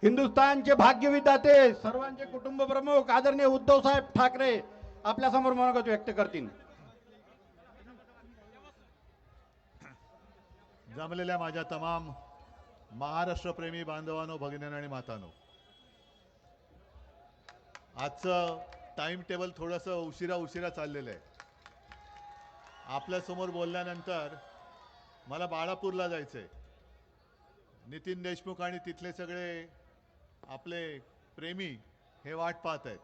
हिंदुस्थानचे भाग्यविधाते सर्वांचे कुटुंब प्रमुख आदरणीय उद्धव साहेब ठाकरे आपल्या समोर मनोगत व्यक्त करतील। जमलेल्या माझ्या तमाम महाराष्ट्रप्रेमी बांधवांनो, भगिनींनो आणि मातांनो, आजचं टाइम टेबल थोडंसं उशिरा चाललेलं आहे। आपल्यासमोर बोलल्यानंतर मला बाळापूरला जायचं आहे। नितीन देशमुख आणि तिथले सगळे आपले प्रेमी हे वाट पाहत आहेत।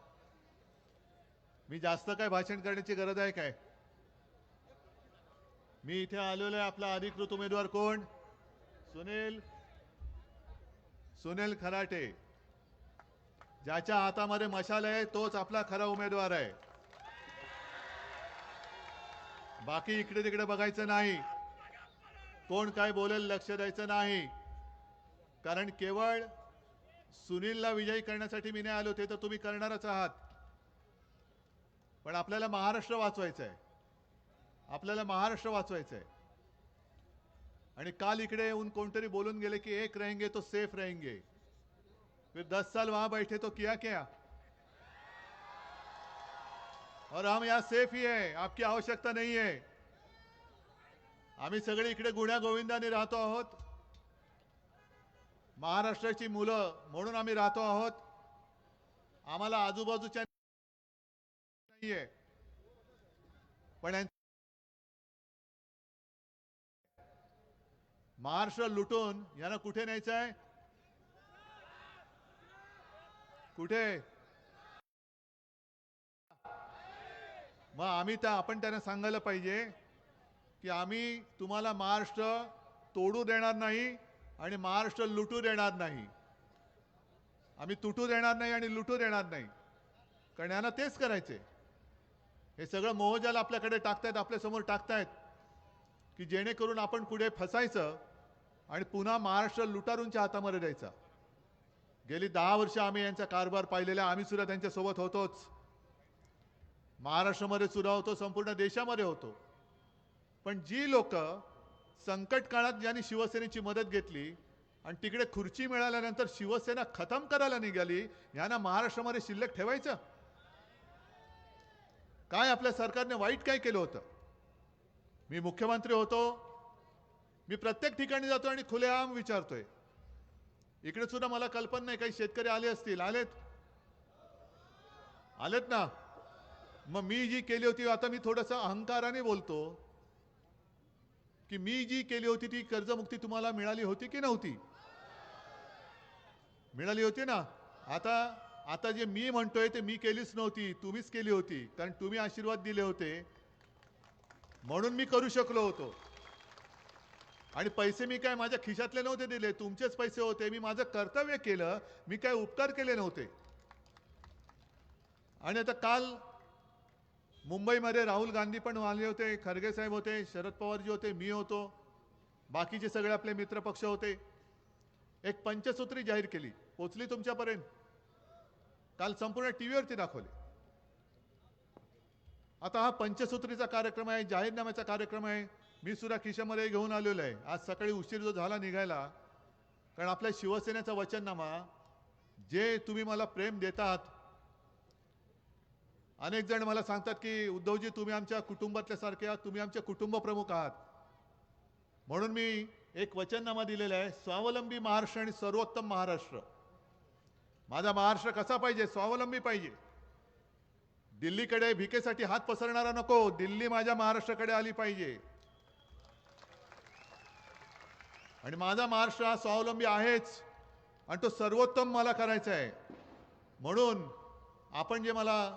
मी जास्त काय भाषण करण्याची गरज आहे काय? मी इथे आलेलो आहे। आपला अधिकृत उमेदवार कोण? सुनील खराटे, ज्याच्या हातामध्ये मशाल आहे तोच आपला खरा उमेदवार आहे। बाकी इकडे तिकडे बघायचं नाही, कोण काय बोलेल लक्ष द्यायचं नाही, कारण केवळ सुनीलला विजयी करण्यासाठी मी नाही आलो, ते तर तुम्ही करणारच आहात, पण आपल्याला महाराष्ट्र वाचवायचा आहे। आपल्याला महाराष्ट्र वाचवायचा आहे। आणि काल इकडे येऊन कोणतरी बोलून गेले की एक रहेंगे तो सेफ रहेंगे, फिर 10 साल वहां बैठे तो किया क्या? और हम यहां सेफ ही है, आपकी आवश्यकता नहीं है। आम्ही सगळे इकडे गुण्या गोविंदाने राहतो आहोत, महाराष्ट्राची मुलं म्हणून आम्ही राहतो आहोत। आम्हाला आजूबाजूच्या नाहीये, पण महाराष्ट्र लुटून यांना कुठे न्यायचं आहे? कुठे? मग आपण त्यांना सांगायला पाहिजे की आम्ही तुम्हाला महाराष्ट्र तोडू देणार नाही आणि महाराष्ट्र लुटू देणार नाही। आम्ही तुटू देणार नाही आणि लुटू देणार नाही, कारण यांना तेच करायचे। हे सगळं मोहजाल आपल्याकडे टाकतायत, आपल्यासमोर टाकतायत की जेणेकरून आपण पुढे फसायचं आणि पुन्हा महाराष्ट्र लुटारूंच्या हातामध्ये द्यायचा। गेली 10 वर्ष आम्ही यांचा कारभार पाहिलेला, आम्ही सुद्धा त्यांच्यासोबत होतोच, महाराष्ट्रामध्ये सुद्धा होतो, संपूर्ण देशामध्ये होतो। पण जी लोक संकट काळात ज्यांनी शिवसेनेची मदत घेतली आणि तिकडे खुर्ची मिळाल्यानंतर शिवसेना खतम करायला निघाली, यांना महाराष्ट्रामध्ये शिल्लक ठेवायचं काय? आपल्या सरकारने वाईट काय केलं होतं? मी मुख्यमंत्री होतो, मी प्रत्येक ठिकाणी जातो आणि खुलेआम विचारतोय। इकडे सुद्धा मला कल्पना नाही काही शेतकरी आले असतील, आलेत ना? मग मी जी केली होती, आता मी थोडंसं अहंकाराने बोलतो की मी जी केली होती ती कर्जमुक्ती तुम्हाला मिळाली होती की नव्हती? मिळाली होती ना। आता जे मी म्हणतोय ते मी केलीच नव्हती, तुम्हीच केली होती, कारण तुम्ही आशीर्वाद दिले होते म्हणून मी करू शकलो होतो। आणि पैसे मी काय माझ्या खिशातले नव्हते दिले, तुमचेच पैसे होते। मी माझं कर्तव्य केलं, मी काय उपकार केले नव्हते। आणि आता काल मुंबईमध्ये राहुल गांधी पण आले होते, खरगे साहेब होते, शरद पवारजी होते, मी होतो, बाकीचे सगळे आपले मित्र पक्ष होते। एक पंचसूत्री जाहीर केली, पोचली तुमच्यापर्यंत, काल संपूर्ण टीव्हीवरती दाखवली। आता हा पंचसूत्रीचा कार्यक्रम आहे, जाहीरनाम्याचा कार्यक्रम आहे, मी सुद्धा खिशामध्ये घेऊन आलेलो आहे। आज सकाळी उशीर जो झाला निघायला, कारण आपल्या शिवसेनेचा वचननामा, जे तुम्ही मला प्रेम देतात, अनेक जण मला सांगतात की उद्धवजी तुम्ही आमच्या कुटुंबातल्या सारखे आहात, तुम्ही आमचे कुटुंब प्रमुख आहात, म्हणून मी एक वचननामा दिलेला आहे, स्वावलंबी महाराष्ट्र आणि सर्वोत्तम महाराष्ट्र। माझा महाराष्ट्र कसा पाहिजे? स्वावलंबी पाहिजे। दिल्लीकडे भिकेसाठी हात पसरणारा नको, दिल्ली माझ्या महाराष्ट्राकडे आली पाहिजे। आणि माझा महाराष्ट्र हा स्वावलंबी आहेच आणि तो सर्वोत्तम मला करायचा आहे। म्हणून आपण जे मला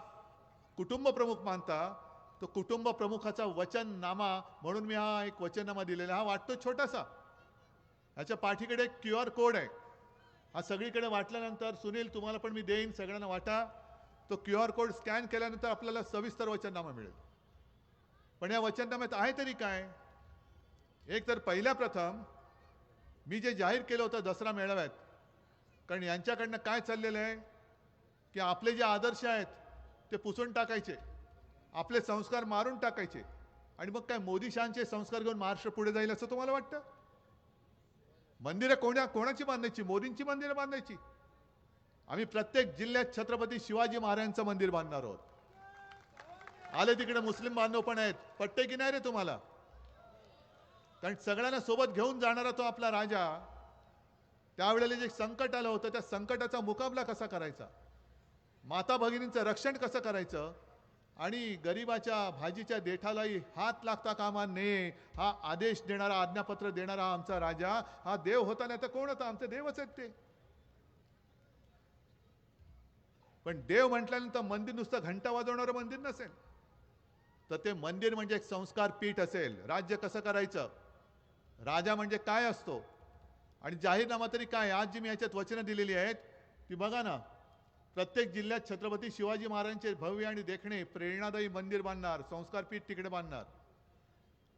कुटुंब प्रमुख मानता, तो कुटुंब प्रमुखाचा वचननामा म्हणून मी हा एक वचननामा दिलेला। हा वाटतो छोटासा, ह्याच्या पाठीकडे एक QR कोड आहे, हा सगळीकडे वाटल्यानंतर सुनील तुम्हाला पण मी देईन, सगळ्यांना वाटा। तो QR कोड स्कॅन केल्यानंतर आपल्याला सविस्तर वचननामा मिळेल। पण या वचननाम्यात आहे तरी काय? एक तर पहिल्या प्रथम मी जे जाहीर केलं होतं दसरा मेळाव्यात, कारण यांच्याकडनं काय चाललेलं आहे की आपले जे आदर्श आहेत ते पुसून टाकायचे, आपले संस्कार मारून टाकायचे, आणि मग काय मोदी शहांचे संस्कार घेऊन महाराष्ट्र पुढे जाईल असं तुम्हाला वाटतं? मंदिरं कोणाची बांधायची? मोदींची मंदिरं बांधायची। आम्ही प्रत्येक जिल्ह्यात छत्रपती शिवाजी महाराजांचं मंदिर बांधणार आहोत. आले तिकडे मुस्लिम बांधव पण आहेत, पट्टे की नाही रे तुम्हाला? कारण सगळ्यांना सोबत घेऊन जाणारा तो आपला राजा, त्यावेळेला जे संकट आलं होतं त्या संकटाचा मुकाबला कसा करायचा, माता भगिनींचं रक्षण कसं करायचं, आणि गरिबाच्या भाजीच्या देठालाही हात लागता कामा नये हा आदेश देणारा, आज्ञापत्र देणारा आमचा राजा हा देव होता. नाही तर कोण होता? आमचे देवच आहेत ते. पण देव म्हटल्यानंतर मंदिर नुसतं घंटा वाजवणारं मंदिर नसेल, तर ते मंदिर म्हणजे एक संस्कार पीठ असेल. राज्य कसं करायचं, राजा म्हणजे काय असतो, आणि जाहीरनामा तरी काय. आज जी मी याच्यात वचनं दिलेली आहेत ती बघा ना. प्रत्येक जिल्ह्यात छत्रपती शिवाजी महाराजांचे भव्य आणि देखणे प्रेरणादायी मंदिर बांधणार, संस्कार पीठ तिकडे बांधणार.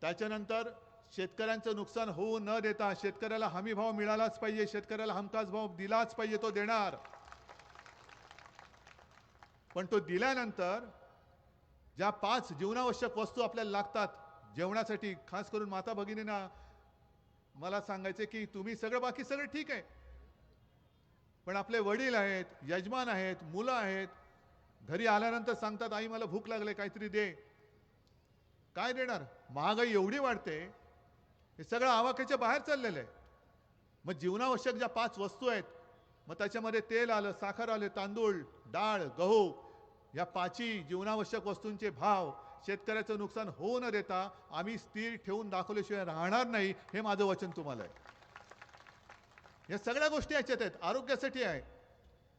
त्याच्यानंतर शेतकऱ्यांचं नुकसान होऊ न देता शेतकऱ्याला हमी भाव मिळालाच पाहिजे, शेतकऱ्याला हमखास भाव दिलाच पाहिजे, तो देणार. पण तो दिल्यानंतर ज्या 5 जीवनावश्यक वस्तू आपल्याला लागतात जेवणासाठी, खास करून माता भगिनींना मला सांगायचे की तुम्ही सगळं बाकी सगळं ठीक आहे, पण आपले वडील आहेत, यजमान आहेत, मुलं आहेत, घरी आल्यानंतर सांगतात आई मला भूक लागले काहीतरी दे. काय देणार? महागाई एवढी वाढते, हे सगळं आवाक्याच्या बाहेर चाललेलं आहे. मग जीवनावश्यक ज्या 5 वस्तू आहेत, मग त्याच्यामध्ये तेल आलं, साखर आले, तांदूळ, डाळ, गहू, या 5ही जीवनावश्यक वस्तूंचे भाव शेतकऱ्याचं नुकसान होऊ न देता आम्ही स्थिर ठेवून दाखवल्याशिवाय राहणार नाही, हे माझं वचन तुम्हाला आहे. या सगळ्या गोष्टी याच्यात आहेत. आरोग्यासाठी आहे,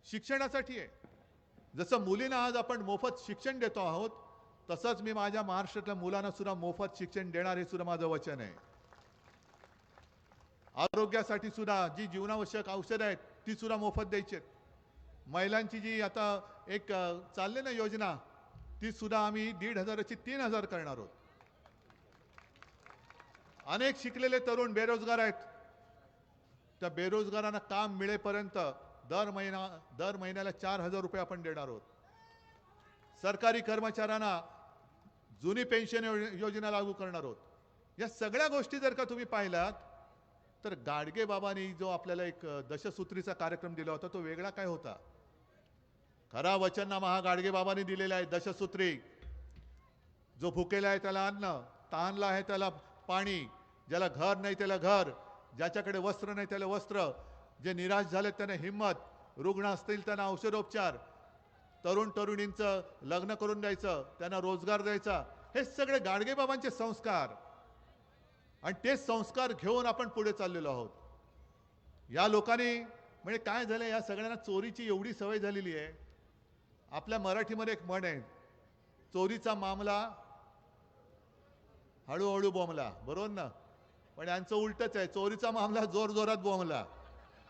शिक्षणासाठी आहे. जसं मुलींना आज आपण मोफत शिक्षण देतो आहोत, तसंच मी माझ्या महाराष्ट्रातल्या मुलांना सुद्धा मोफत शिक्षण देणार, हे सुद्धा माझं वचन आहे. आरोग्यासाठी सुद्धा जी जीवनावश्यक औषधं आहेत ती सुद्धा मोफत द्यायची आहेत. महिलांची जी आता एक चालले ना योजना, ती सुद्धा आम्ही 1,500ची 3,000 करणार आहोत. अनेक शिकलेले तरुण बेरोजगार आहेत, त्या बेरोजगारांना काम मिळेपर्यंत दर महिन्याला 4,000 रुपये आपण देणार आहोत. सरकारी कर्मचाऱ्यांना जुनी पेन्शन योजना लागू करणार आहोत. या सगळ्या गोष्टी जर का तुम्ही पाहिलात, तर गाडगे बाबांनी जो आपल्याला एक दशसूत्रीचा कार्यक्रम दिला होता तो वेगळा काय होता? खरा वचननामा हा गाडगे बाबांनी दिलेला आहे. दशसूत्री, जो भुकेला आहे त्याला अन्न, तहानला आहे त्याला पाणी, ज्याला घर नाही त्याला घर, ज्याच्याकडे वस्त्र नाही त्याला वस्त्र, जे निराश झाले त्यांना हिंमत, रुग्ण असतील त्यांना औषधोपचार, तरुण तरुणींचं लग्न करून द्यायचं, त्यांना रोजगार द्यायचा. हे सगळे गाडगे बाबांचे संस्कार, आणि ते संस्कार घेऊन आपण पुढे चाललेलो आहोत. या लोकांनी म्हणजे काय झालं, या सगळ्यांना चोरीची एवढी सवय झालेली आहे. आपल्या मराठीमध्ये एक म्हण आहे, चोरीचा मामला हळूहळू बोंबला, बरोबर ना? पण यांचं उलटच आहे, चोरीचा मामला जोर जोरात बोंबला.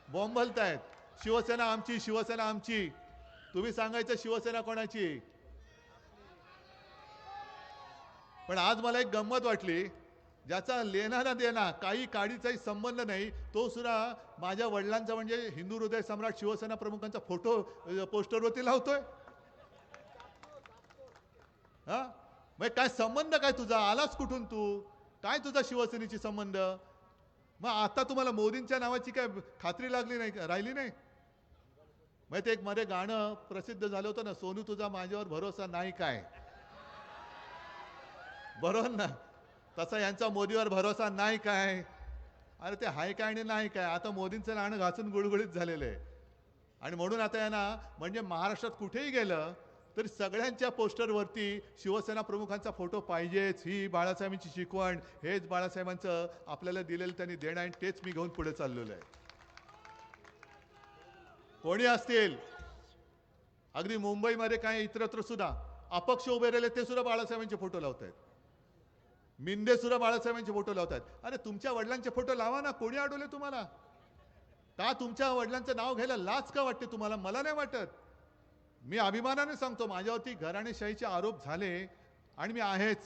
बोंबलतायत, शिवसेना आमची, शिवसेना आमची. तुम्ही सांगायचं शिवसेना कोणाची? पण आज मला एक गंमत वाटली, ज्याचा लेना ना देना काही काडीचाही संबंध नाही, तो सुद्धा माझ्या वडिलांचा म्हणजे हिंदू हृदय सम्राट शिवसेना प्रमुखांचा फोटो पोस्टरवरती लावतोय. हा, मग काय संबंध काय तुझा? आलाच कुठून तू? काय तुझा शिवसेनेची संबंध? मग आता तुम्हाला मोदींच्या नावाची काय खात्री लागली नाही, राहिली नाही? मग ते एक मध्ये गाणं प्रसिद्ध झालं होतं ना, सोनू तुझा माझ्यावर भरोसा नाही काय, बरोबर ना? तसा यांचा मोदीवर भरोसा नाही काय. अरे ते हाय काय आणि नाही काय, आता मोदींचं नाणं घासून गुळगुळीत झालेलं आहे. आणि म्हणून आता यांना म्हणजे महाराष्ट्रात कुठेही गेलं तरी सगळ्यांच्या पोस्टरवरती शिवसेना प्रमुखांचा फोटो पाहिजेच. ही बाळासाहेबांची शिकवण, हेच बाळासाहेबांचं आपल्याला दिलेलं त्यांनी देणं आहे, तेच मी घेऊन पुढे चाललेलो आहे. कोणी असतील, अगदी मुंबईमध्ये काय इतरत्र सुद्धा अपक्ष उभे राहिले ते सुद्धा बाळासाहेबांचे फोटो लावत आहेत. मिंदे सुद्धा बाळासाहेबांचे फोटो लावतात. अरे तुमच्या वडिलांचे फोटो लावा ना, कोणी अडवले तुम्हाला? का तुमच्या वडिलांचं नाव घ्यायला लाज का वाटते तुम्हाला? मला नाही वाटत. मी अभिमानाने सांगतो, माझ्यावरती घराणेशाहीचे आरोप झाले आणि मी आहेच,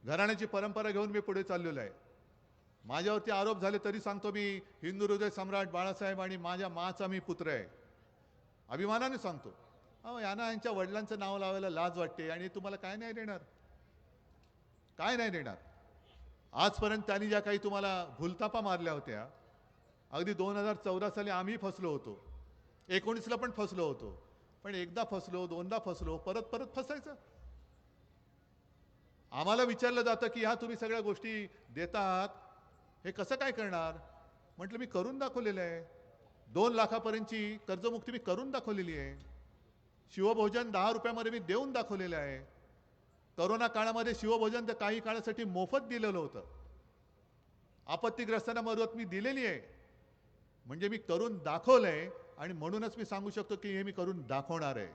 घराण्याची परंपरा घेऊन मी पुढे चाललेलो आहे. माझ्यावरती आरोप झाले तरी सांगतो मी हिंदू हृदय सम्राट बाळासाहेब आणि माझ्या माचा मी पुत्र आहे, अभिमानाने सांगतो. अहो यांना यांच्या वडिलांचं नाव लावायला लाज वाटते, आणि तुम्हाला काय नाही देणार, काय नाही देणार. आजपर्यंत त्यांनी ज्या काही तुम्हाला भूलतापा मारल्या होत्या, अगदी 2014 साली आम्ही फसलो होतो. 19ला पण फसलो होतो, पण एकदा फसलो, दोनदा फसलो, परत परत फसायचं. आम्हाला विचारलं जातं की ह्या तुम्ही सगळ्या गोष्टी देत आहात, हे कसं काय करणार? म्हटलं मी करून दाखवलेलं आहे. 2 लाखापर्यंतची कर्जमुक्ती मी करून दाखवलेली आहे. शिवभोजन 10 रुपयामध्ये मी देऊन दाखवलेलं आहे. करोना काळामध्ये शिवभोजन तर काही काळासाठी मोफत दिलेलं होतं. आपत्तीग्रस्तांना मदत मी दिलेली आहे. म्हणजे मी करून दाखवलंय आणि म्हणूनच मी सांगू शकतो की हे मी करून दाखवणार आहे.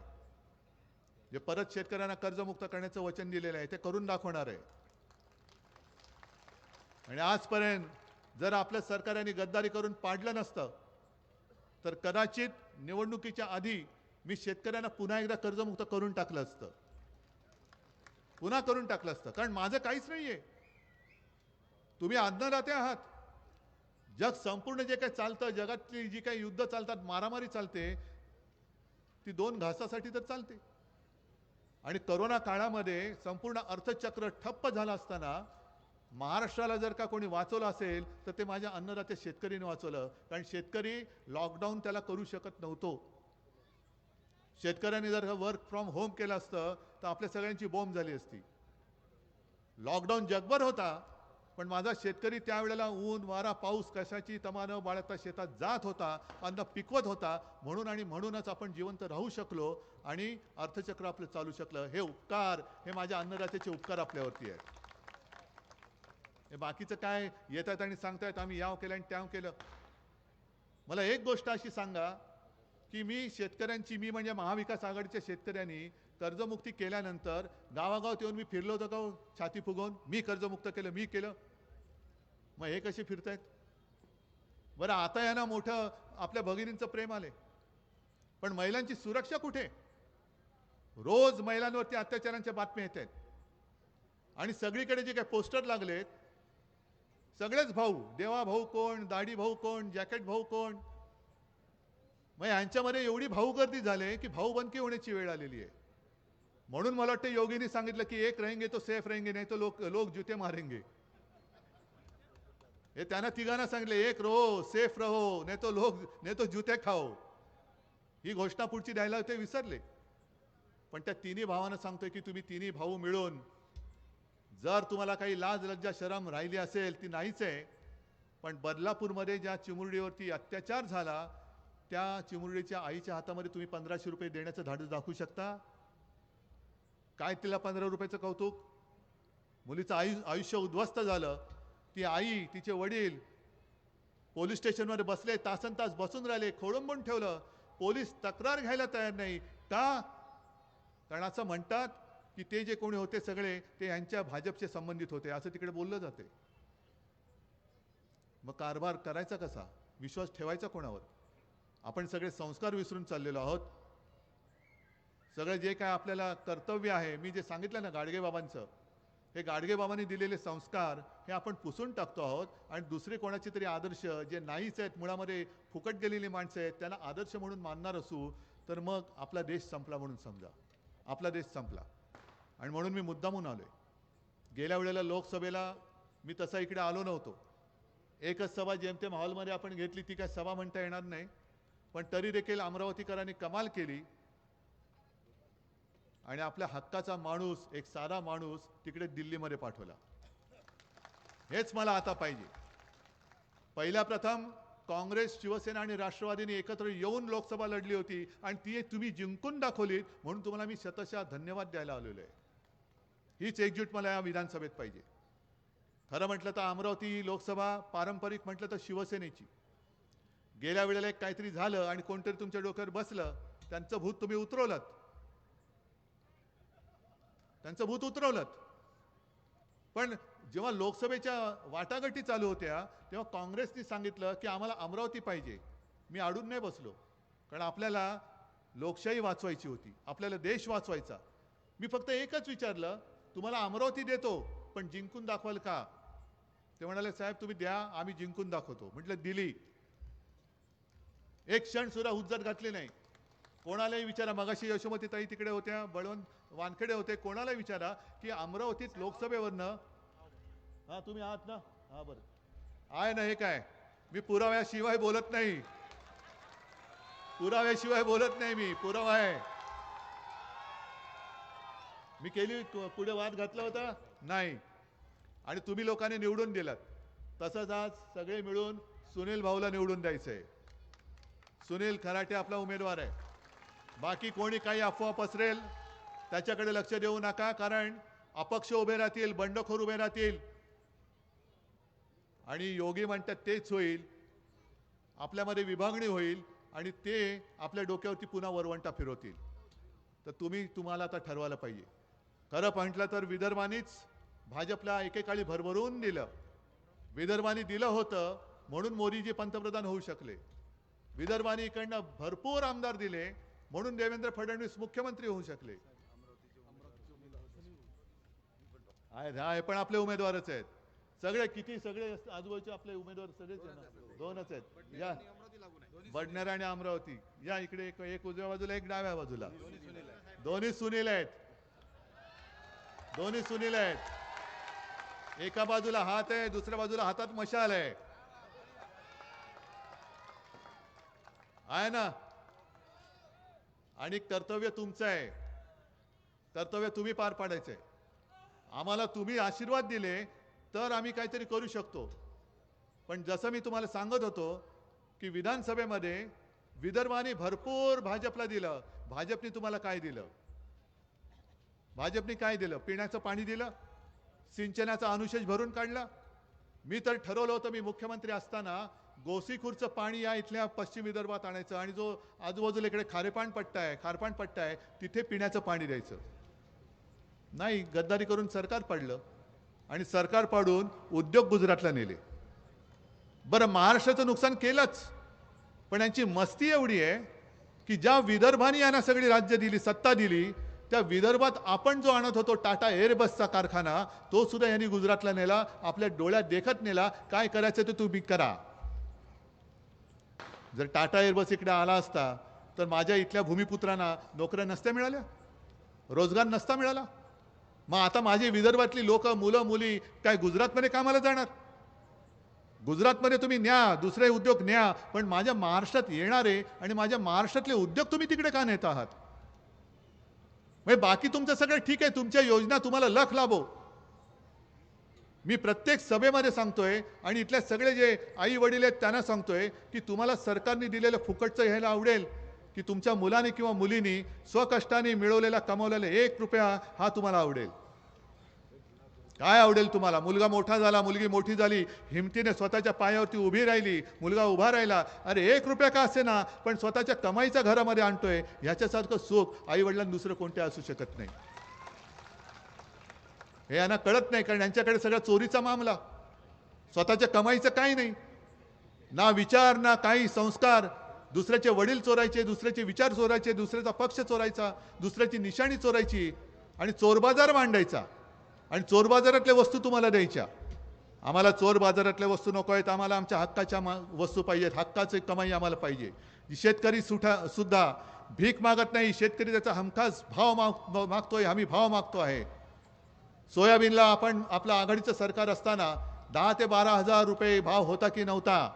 जे परत शेतकऱ्यांना कर्जमुक्त करण्याचं वचन दिलेलं आहे ते करून दाखवणार आहे. आणि आजपर्यंत जर आपल्या सरकारने गद्दारी करून पाडलं नसतं तर कदाचित निवडणुकीच्या आधी मी शेतकऱ्यांना पुन्हा एकदा कर्जमुक्त करून टाकलं असतं. पुन्हा करून टाकलं असतं, कारण माझं काहीच नाहीये. तुम्ही अन्नदाते आहात. जग संपूर्ण जे काही चालतं, जगातली जी काही युद्ध चालतात, मारामारी चालते, ती 2 घासासाठी तर चालते. आणि करोना काळामध्ये संपूर्ण अर्थचक्र ठप्प झालं असताना महाराष्ट्राला जर का कोणी वाचवलं असेल तर ते माझ्या अन्नदाते शेतकरीने वाचवलं. कारण शेतकरी लॉकडाऊन त्याला करू शकत नव्हतो. शेतकऱ्यांनी जर वर्क फ्रॉम होम केलं असतं तर आपल्या सगळ्यांची बॉम्ब झाली असती. लॉकडाऊन जगभर होता, पण माझा शेतकरी त्यावेळेला ऊन वारा पाऊस कशाची तमा न बाळगता शेतात जात होता, अन्न पिकवत होता. म्हणून आणि म्हणूनच आपण जिवंत राहू शकलो आणि अर्थचक्र आपलं चालू शकलं. हे उपकार, हे माझ्या अन्नदात्याचे उपकार आपल्यावरती आहेत. हे बाकीचं काय येतात आणि सांगतायत आम्ही याव केलं आणि त्याव केलं. मला एक गोष्ट अशी सांगा की मी म्हणजे महाविकास आघाडीच्या शेतकऱ्यांनी कर्जमुक्ती केल्यानंतर गावागावात येऊन मी फिरलो होतो का हो? छाती फुगवून मी कर्जमुक्त केलं, मी केलं. मग हे कसे फिरतायत? बरं, आता यांना मोठं आपल्या भगिनींचं प्रेम आले, पण महिलांची सुरक्षा कुठे? रोज महिलांवरती अत्याचारांच्या बातम्या येत आहेत. आणि सगळीकडे जे काही पोस्टर लागलेत, सगळेच भाऊ, देवा भाऊ कोण, दाढी भाऊ कोण, जॅकेट भाऊ कोण. मग यांच्यामध्ये एवढी भाऊ गर्दी झाली की भाऊबंदकी होण्याची वेळ आलेली आहे. म्हणून मला वाटतं योगींनी सांगितलं की एक रहेंगे तो सेफ रहेंगे, नाही तो लोग जूते मारेंगे. हे त्यांना तिघांना सांगितले, एक रहो सेफ रहो, नाही तो जूते खाओ. ही घोषणा पुढची द्यायला ते विसरले. पण त्या तिन्ही भावांना सांगतोय की तुम्ही तिन्ही भाऊ मिळून, जर तुम्हाला काही लाज लज्जा शरम राहिली असेल ती नाहीच आहे, पण बदलापूरमध्ये ज्या चिमुरडीवरती अत्याचार झाला त्या चिमुरडीच्या आईच्या हातामध्ये तुम्ही 1500 रुपये देण्याचं धाडस दाखवू शकता? काय तिला 15 रुपयाचं कौतुक? मुलीचं आयुष्य उद्ध्वस्त झालं. ती आई, तिचे वडील पोलीस स्टेशनवर बसले, तासन तास बसून राहिले, खोळंबून ठेवलं. पोलीस तक्रार घ्यायला तयार नाही. का? कारण असं म्हणतात की ते जे कोणी होते सगळे ते यांच्या भाजपचे संबंधित होते, असं तिकडे बोललं जाते. मग कारभार करायचा कसा? विश्वास ठेवायचा कोणावर? आपण सगळे संस्कार विसरून चाललेलो आहोत. सगळं जे काय आपल्याला कर्तव्य आहे, मी जे सांगितलं ना गाडगे बाबांचं, हे गाडगे बाबांनी दिलेले संस्कार हे आपण पुसून टाकतो आहोत. आणि दुसरे कोणाचे तरी आदर्श जे नाहीच आहेत, मुळामध्ये फुकट गेलेली माणसं आहेत, त्यांना आदर्श म्हणून मानणार असू तर मग आपला देश संपला म्हणून समजा. आपला देश संपला. आणि म्हणून मी मुद्दामून आलोय. गेल्या वेळेला लोकसभेला मी तसा इकडे आलो नव्हतो. एकच सभा जेमतेम हॉलमध्ये आपण घेतली, ती काय सभा म्हणता येणार नाही. पण तरी देखील अमरावतीकरांनी कमाल केली आणि आपल्या हक्काचा माणूस, एक साधा माणूस तिकडे दिल्लीमध्ये पाठवला. हेच मला आता पाहिजे. पहिल्या प्रथम काँग्रेस, शिवसेना आणि राष्ट्रवादीने एकत्र येऊन लोकसभा लढली होती आणि ती तुम्ही जिंकून दाखवलीत, म्हणून तुम्हाला मी शतशः धन्यवाद द्यायला आलेलो आहे. हीच एकजूट मला या विधानसभेत पाहिजे. खरं म्हटलं तर अमरावती लोकसभा पारंपरिक म्हटलं तर शिवसेनेची. गेल्या वेळेला एक काहीतरी झालं आणि कोणतरी तुमच्या डोक्यावर बसलं, त्यांचं भूत तुम्ही उतरवलं. पण जेव्हा लोकसभेच्या वाटाघाटी चालू होत्या तेव्हा काँग्रेसने सांगितलं की आम्हाला अमरावती पाहिजे. मी अडून नाही बसलो, कारण आपल्याला लोकशाही वाचवायची होती, आपल्याला देश वाचवायचा. मी फक्त एकच विचारलं, तुम्हाला अमरावती देतो पण जिंकून दाखवाल का? ते म्हणाले, साहेब तुम्ही द्या, आम्ही जिंकून दाखवतो. म्हटलं दिली. एक क्षण सुद्धा हुज्जत घातली नाही. कोणालाही विचारा, मगाशी यशोमती ताई तिकडे होत्या, बळवंत वानखेडे होते, कोणालाही विचारा की अमरावतीत लोकसभेवरनं, हा तुम्ही आहात ना, हा बरं आहे ना, हे काय मी पुराव्याशिवाय बोलत नाही. पुराव्याशिवाय बोलत नाही मी, पुरावा आहे. मी केली पुढे वाद घातला होता नाही, आणि तुम्ही लोकांनी निवडून दिलात. तसंच आज सगळे मिळून सुनील भाऊला निवडून द्यायचंय. सुनील खराटे आपला उमेदवार आहे. बाकी कोणी काही अफवा पसरेल त्याच्याकडे लक्ष देऊ नका, कारण अपक्ष उभे राहतील, बंडखोर उभे राहतील, आणि योगी म्हणतात तेच होईल. आपल्यामध्ये विभागणी होईल आणि ते आपल्या डोक्यावरती पुन्हा वरवंटा फिरवतील. तर तुम्हाला आता ठरवायला पाहिजे. खरं म्हटलं तर विदर्भानीच भाजपला एकेकाळी भरभरून दिलं. विदर्भानी दिलं होतं म्हणून मोदीजी पंतप्रधान होऊ शकले. विदर्भानी इकडनं भरपूर आमदार दिले म्हणून देवेंद्र फडणवीस मुख्यमंत्री होऊ शकले. आहे पण आपले उमेदवारच आहेत सगळे. सगळे आजूबाजूचे आपले उमेदवार सगळेच दोनच आहेत. या बडनेरा आणि अमरावती. या इकडे एक उजव्या बाजूला, एक डाव्या बाजूला. दोन्ही सुनील आहेत. दोन्ही सुनील आहेत. एका बाजूला हात आहे, दुसऱ्या बाजूला हातात मशाल आहे. आहे ना. आणि कर्तव्य तुमचं आहे. कर्तव्य तुम्ही पार पाडायचंय. आम्हाला तुम्ही आशीर्वाद दिले तर आम्ही काहीतरी करू शकतो. पण जसं मी तुम्हाला सांगत होतो की विधानसभेमध्ये विदर्भाने भरपूर भाजपला दिलं. भाजपने तुम्हाला काय दिलं? भाजपने काय दिलं? पिण्याचं पाणी दिलं, सिंचनाचा अनुशेष भरून काढला. मी तर ठरवलं होतं मी मुख्यमंत्री असताना गोसीखुर्दचं पाणी या इथल्या पश्चिम विदर्भात आणायचं आणि जो आजूबाजूला इकडे खारपाण पट्टा आहे तिथे पिण्याचं पाणी द्यायचं. नाही, गद्दारी करून सरकार पडलं आणि सरकार पाडून उद्योग गुजरातला नेले. बरं, महाराष्ट्राचं नुकसान केलंच, पण यांची मस्ती एवढी आहे की ज्या विदर्भाने यांना सगळी राज्य दिली, सत्ता दिली, त्या विदर्भात आपण जो आणत होतो टाटा एअरबसचा कारखाना, तो सुद्धा यांनी गुजरातला नेला. आपल्या डोळ्यात देखत नेला. काय करायचं ते तुम्ही करा. जर टाटा एअरबस इकडे आला असता तर माझ्या इथल्या भूमिपुत्रांना नोकऱ्या नसत्या मिळाल्या, रोजगार नसता मिळाला. मग आता माझी विदर्भातली लोक, मुलं मुली काय गुजरातमध्ये कामाला जाणार? गुजरातमध्ये तुम्ही न्या, दुसरे उद्योग न्या, पण माझ्या महाराष्ट्रात येणारे आणि माझ्या महाराष्ट्रातले उद्योग तुम्ही तिकडे का नेत आहात? म्हणजे बाकी तुमचं सगळं ठीक आहे, तुमच्या योजना तुम्हाला लख लाभो. मी प्रत्येक सभेमध्ये सांगतोय आणि इथले सगळे जे आई वडील आहेत त्यांना सांगतोय की तुम्हाला सरकारने दिलेलं फुकटचं घ्यायला आवडेल की तुमच्या मुलाने किंवा मुलीने स्वकष्टाने मिळवलेला कमावलेला 1 रुपया हा तुम्हाला आवडेल? काय आवडेल तुम्हाला? मुलगा मोठा झाला, मुलगी मोठी झाली, हिमतीने स्वतःच्या पायावरती उभी राहिली, मुलगा उभा राहिला, अरे 1 रुपया का असे ना, पण स्वतःच्या कमाईचा घरामध्ये आणतोय. ह्याच्यासारखं सुख आई वडिलांना दुसरं कोणते असू शकत नाही. हे यांना कळत नाही, कारण यांच्याकडे सगळा चोरीचा मामला. स्वतःच्या कमाईचं काही नाही, ना विचार ना काही संस्कार. दुसऱ्याचे वडील चोरायचे, दुसऱ्याचे विचार चोरायचे, दुसऱ्याचा पक्ष चोरायचा, दुसऱ्याची निशाणी चोरायची आणि चोर बाजार मांडायचा. आणि चोर बाजारातल्या वस्तू तुम्हाला द्यायच्या. आम्हाला चोर बाजारातल्या वस्तू नको आहेत. आम्हाला आमच्या हक्काच्या वस्तू पाहिजेत. हक्काची कमाई आम्हाला पाहिजे. शेतकरी सुद्धा भीक मागत नाही. शेतकरी त्याचा हमखास भाव मागतोय. आम्ही भाव मागतो आहे. सोयाबीनला आपण आपलं आघाडीचं सरकार असताना 10 ते 12 हजार रुपये भाव होता की नव्हता?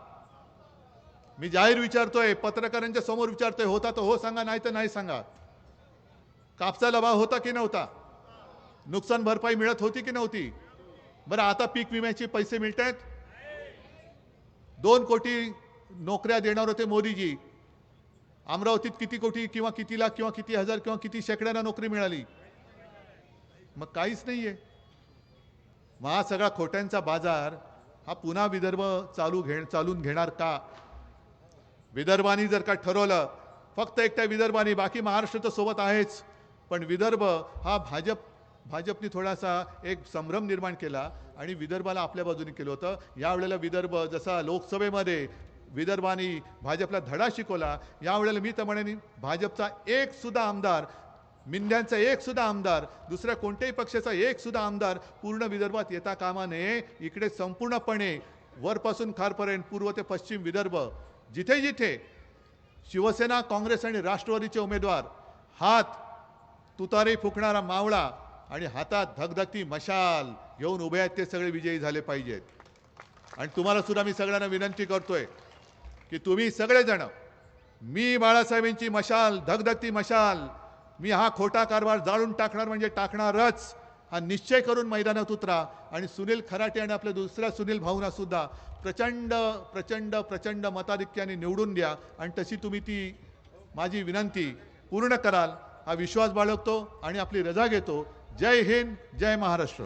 मी जाहीर विचारतोय, पत्रकारांच्या समोर विचारतोय, होता तर हो सांगा, नाही तर नाही सांगा. कापसाला भाव होता की नव्हता? नुकसान भरपाई मिळत होती की नव्हती? बरं, आता पीक विम्याचे पैसे मिळत आहेत. 2 कोटी नोकऱ्या देणार होते मोदीजी. अमरावतीत किती कोटी किंवा किती लाख किंवा किती हजार किंवा किती शेकड्यांना नोकरी मिळाली? मग काहीच नाहीये. मग हा सगळा खोट्यांचा बाजार हा पुन्हा विदर्भ चालून घेणार का? विदर्भाने जर का ठरवलं, फक्त एकट्या विदर्भाने, बाकी महाराष्ट्र तर सोबत आहेच, पण विदर्भ हा भाजपने थोडासा एक संभ्रम निर्माण केला आणि विदर्भाला आपल्या बाजूने केलं होतं. यावेळेला विदर्भ जसा लोकसभेमध्ये विदर्भाने भाजपला धडा शिकवला, यावेळेला मी तर म्हणेन भाजपचा एक सुद्धा आमदार, मिंध्यांचा एक सुद्धा आमदार, दुसऱ्या कोणत्याही पक्षाचा एक सुद्धा आमदार पूर्ण विदर्भात येता कामा नये. इकडे संपूर्णपणे वरपासून खारपर्यंत, पूर्व ते पश्चिम विदर्भ, जिथे जिथे शिवसेना, काँग्रेस आणि राष्ट्रवादीचे उमेदवार हात तुतारी फुकणारा मावळा आणि हातात धगधगती मशाल घेऊन उभे आहेत, ते सगळे विजयी झाले पाहिजेत. आणि तुम्हाला सुद्धा मी सगळ्यांना विनंती करतोय की तुम्ही सगळेजण मी बाळासाहेबांची मशाल, धगधगती मशाल, मी हा खोटा कारभार जाळून टाकणार म्हणजे टाकणारच, हा निश्चय करून मैदानात उतरा. आणि सुनील खराटे आणि आपल्या दुसऱ्या सुनील भाऊंना सुद्धा प्रचंड प्रचंड प्रचंड मताधिक्याने निवडून द्या. आणि तशी तुम्ही ती माझी विनंती पूर्ण कराल हा विश्वास बाळगतो आणि आपली रजा घेतो. जय हिंद, जय महाराष्ट्र.